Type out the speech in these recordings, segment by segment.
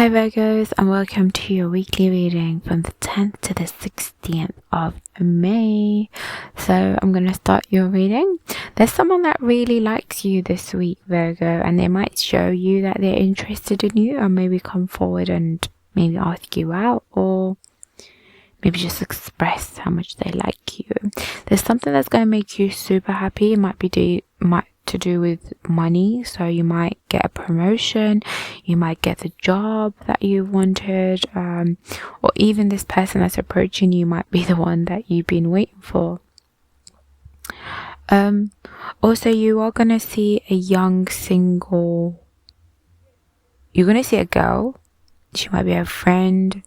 Hi Virgos, and welcome to your weekly reading from the 10th to the 16th of May. So I'm going to start your reading. There's someone that really likes you this week, Virgo, and they might show you that they're interested in you, or maybe come forward and maybe ask you out, or maybe just express how much they like you. There's something that's going to make you super happy. It might to do with money, so you might get a promotion, you might get the job that you wanted, or even this person that's approaching you might be the one that you've been waiting for. Also, you are going to see a young single, you're going to see a girl. She might be a friend,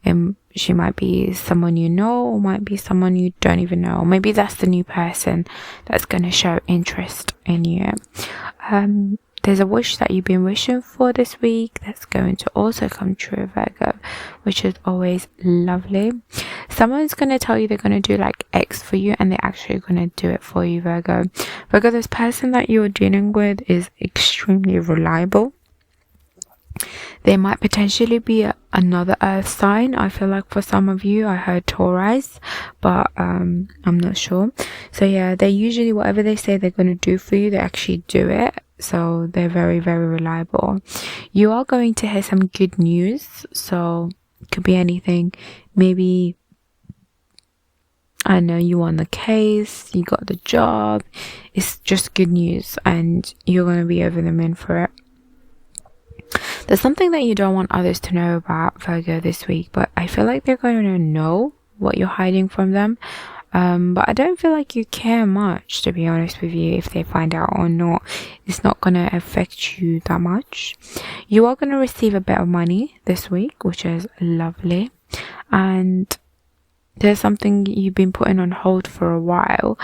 and she might be someone you know, or might be someone you don't even know. Or maybe that's the new person that's going to show interest in you. There's a wish that you've been wishing for this week that's going to also come true, Virgo, which is always lovely. Someone's going to tell you they're going to do like X for you, and they're actually going to do it for you, Virgo. Virgo, this person that you're dealing with is extremely reliable. There might potentially be another earth sign. I feel like for some of you, I heard Taurus, but I'm not sure. So yeah, they usually, whatever they say they're going to do for you, they actually do it. So they're very, very reliable. You are going to hear some good news. So it could be anything. Maybe, I know, you won the case, you got the job. It's just good news, and you're going to be over the moon for it. There's something that you don't want others to know about, Virgo, this week, but I feel like they're going to know what you're hiding from them. But I don't feel like you care much, to be honest with you, if they find out or not. It's not going to affect you that much. You are going to receive a bit of money this week, which is lovely. And there's something you've been putting on hold for a while.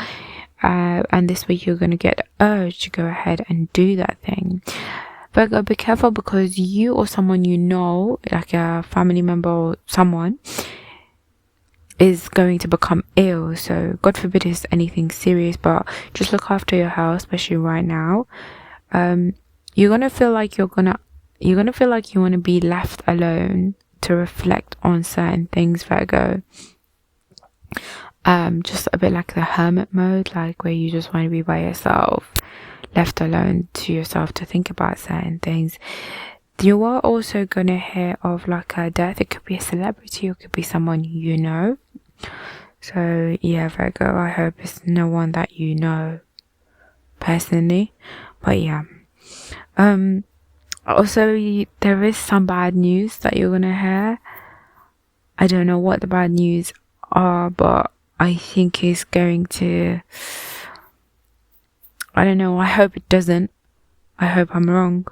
And this week you're going to get the urge to go ahead and do that thing. Virgo, be careful, because you or someone you know, like a family member or someone, is going to become ill. So God forbid it's anything serious, but just look after your health, especially right now. You're gonna feel like you want to be left alone to reflect on certain things, Virgo. Just a bit like the hermit mode, like where you just want to be by yourself, left alone to yourself to think about certain things. You are also going to hear of like a death. It could be a celebrity, or it could be someone you know. So yeah, Virgo, I hope it's no one that you know personally, but yeah. Also, there is some bad news that you're going to hear. I don't know what the bad news are, but I think it's going to, I don't know, I hope it doesn't. I hope I'm wrong.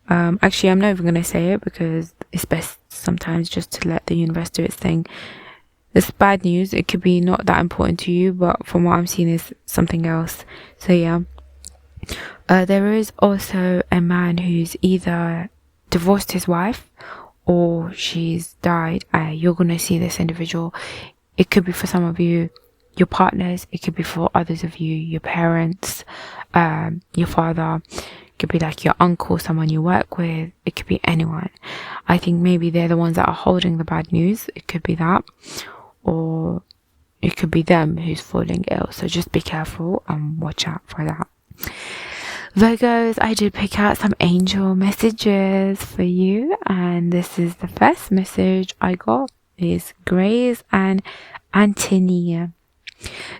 Actually, I'm not even going to say it, because it's best sometimes just to let the universe do its thing. This bad news, it could be not that important to you, but from what I'm seeing is something else. So yeah. There is also a man who's either divorced his wife or she's died. You're going to see this individual. It could be for some of you, your partners. It could be for others of you, your parents, your father. It could be like your uncle, someone you work with. It could be anyone. I think maybe they're the ones that are holding the bad news. It could be that. Or it could be them who's falling ill. So just be careful and watch out for that. Virgos, I did pick out some angel messages for you. And this is the first message I got. Is Grace and Antonia.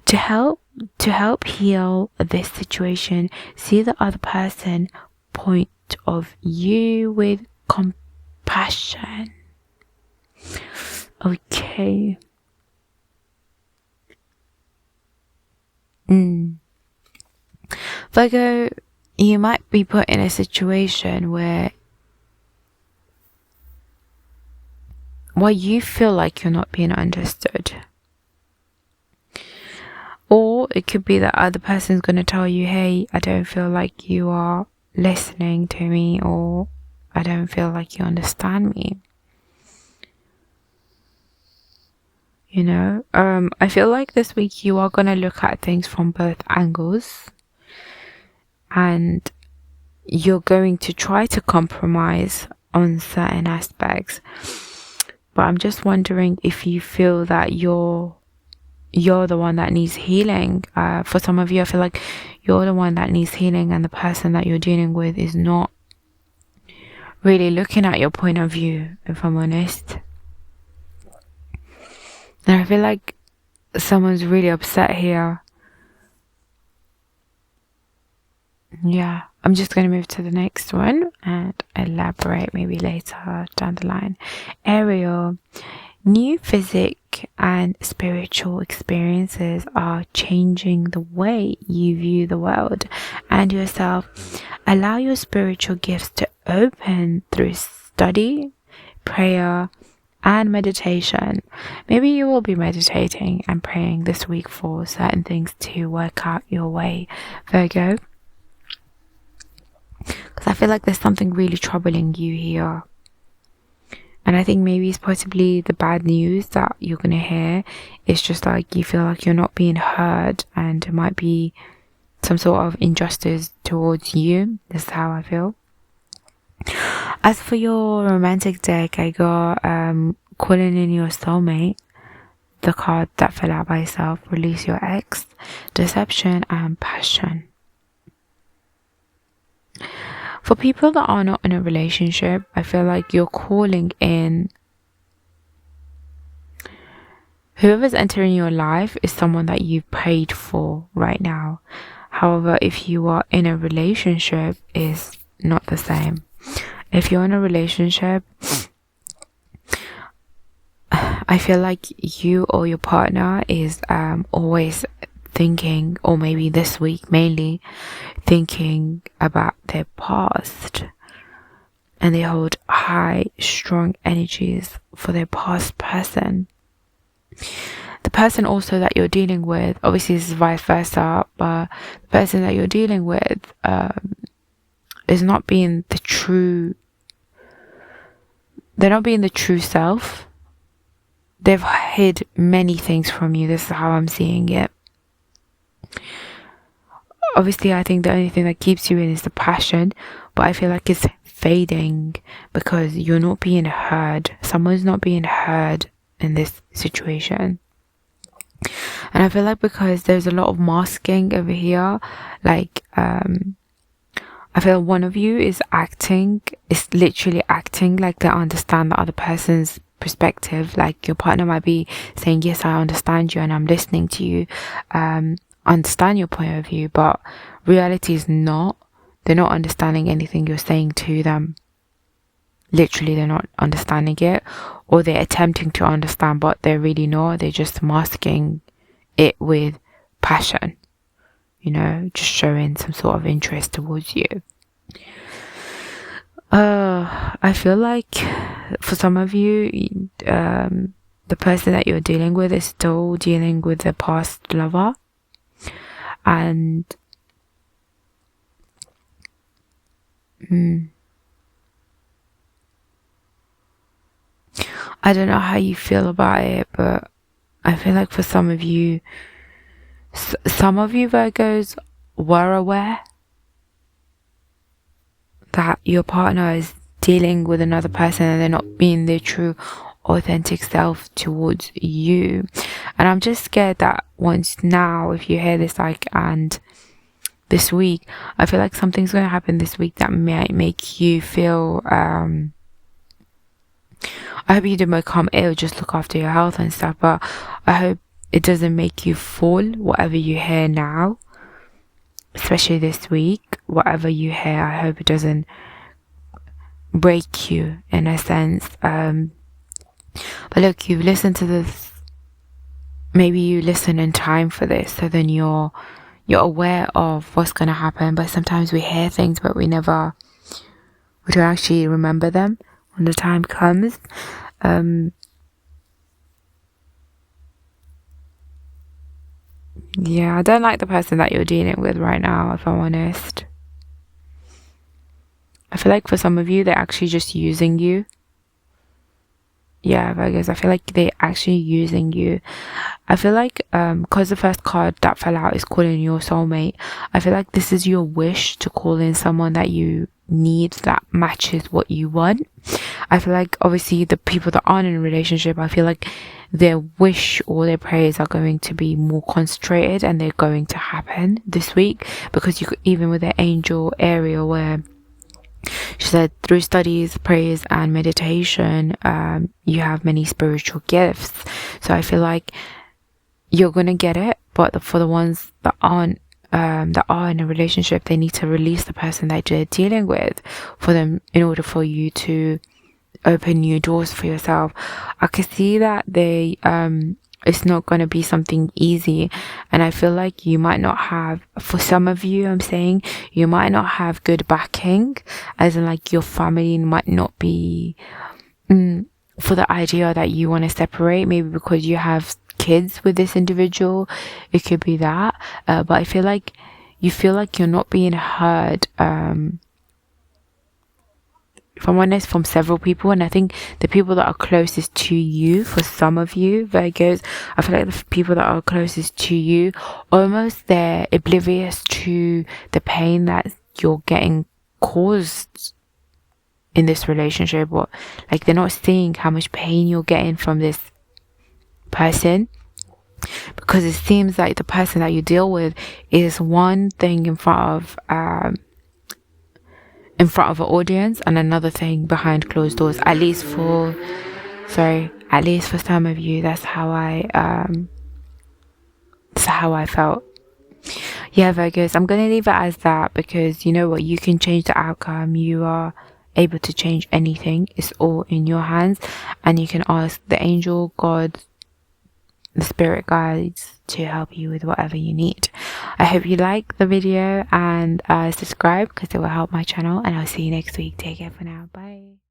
To help heal this situation, see the other person point of view with compassion. Okay. Virgo, you might be put in a situation where you feel like you're not being understood. Or it could be that other person's going to tell you, hey, I don't feel like you are listening to me, or I don't feel like you understand me. You know, I feel like this week you are going to look at things from both angles, and you're going to try to compromise on certain aspects. But I'm just wondering if you feel that you're the one that needs healing. For some of you, I feel like you're the one that needs healing, and the person that you're dealing with is not really looking at your point of view, if I'm honest. And I feel like someone's really upset here. Yeah, I'm just going to move to the next one and elaborate maybe later down the line. Ariel, new physic and spiritual experiences are changing the way you view the world and yourself. Allow your spiritual gifts to open through study, prayer, and meditation. Maybe you will be meditating and praying this week for certain things to work out your way, Virgo. Because I feel like there's something really troubling you here. And I think maybe it's possibly the bad news that you're going to hear. It's just like you feel like you're not being heard, and it might be some sort of injustice towards you. That's how I feel. As for your romantic deck, I got calling in your soulmate, the card that fell out by itself, release your ex, deception, and passion. For people that are not in a relationship, I feel like you're calling in whoever's entering your life is someone that you've prayed for right now. However, if you are in a relationship, it's not the same. If you're in a relationship, I feel like you or your partner is always thinking, or maybe this week mainly thinking about their past, and they hold high, strong energies for their past person. The person also that you're dealing with, obviously this is vice versa, but the person that you're dealing with is not being the true, they're not being the true self. They've hid many things from you. This is how I'm seeing it. Obviously, I think the only thing that keeps you in is the passion, but I feel like it's fading because you're not being heard. Someone's not being heard in this situation. And I feel like because there's a lot of masking over here, like I feel one of you is literally acting like they understand the other person's perspective. Like your partner might be saying, yes, I understand you and I'm listening to you, understand your point of view, but reality is they're not understanding anything you're saying to them. Literally, they're not understanding it, or they're attempting to understand, but they're really not. They're just masking it with passion, just showing some sort of interest towards you. I feel like for some of you, the person that you're dealing with is still dealing with their past lover, and I don't know how you feel about it, but I feel like for some of you Virgos were aware that your partner is dealing with another person and they're not being their true authentic self towards you. And I'm just scared that if you hear this and this week, I feel like something's going to happen this week that might make you feel I hope you don't become ill, just look after your health and stuff, but I hope it doesn't make you fall, whatever you hear now, especially this week. Whatever you hear, I hope it doesn't break you in a sense. But look, you've listened to this, maybe you listen in time for this, so then you're aware of what's going to happen. But sometimes we hear things but we don't actually remember them when the time comes. Yeah, I don't like the person that you're dealing with right now, if I'm honest. I feel like for some of you, they're actually just using you. Yeah, Virgos, I feel like they're actually using you. I feel like because the first card that fell out is calling your soulmate, I feel like this is your wish to call in someone that you need that matches what you want. I feel like obviously the people that aren't in a relationship, I feel like their wish or their prayers are going to be more concentrated, and they're going to happen this week, because you could, even with the angel area where she said through studies, prayers and meditation, you have many spiritual gifts. So I feel like you're gonna get it, but for the ones that aren't that are in a relationship, they need to release the person that they're dealing with for them, in order for you to open new doors for yourself. I can see that they it's not going to be something easy, and I feel like you might not have, for some of you, I'm saying you might not have good backing, as in like your family might not be for the idea that you want to separate, maybe because you have kids with this individual. It could be that, but I feel like you feel like you're not being heard, if I'm honest, from several people. And I think the people that are closest to you, for some of you Virgos, I feel like the people that are closest to you, almost they're oblivious to the pain that you're getting caused in this relationship, or like they're not seeing how much pain you're getting from this person, because it seems like the person that you deal with is one thing in front of an audience and another thing behind closed doors. At least for some of you, that's how I felt. Yeah, Virgos, I'm gonna leave it as that, because you know what, you can change the outcome. You are able to change anything. It's all in your hands, and you can ask the angel, God, the spirit guides to help you with whatever you need. I hope you like the video, and subscribe, because it will help my channel, and I'll see you next week. Take care for now. Bye.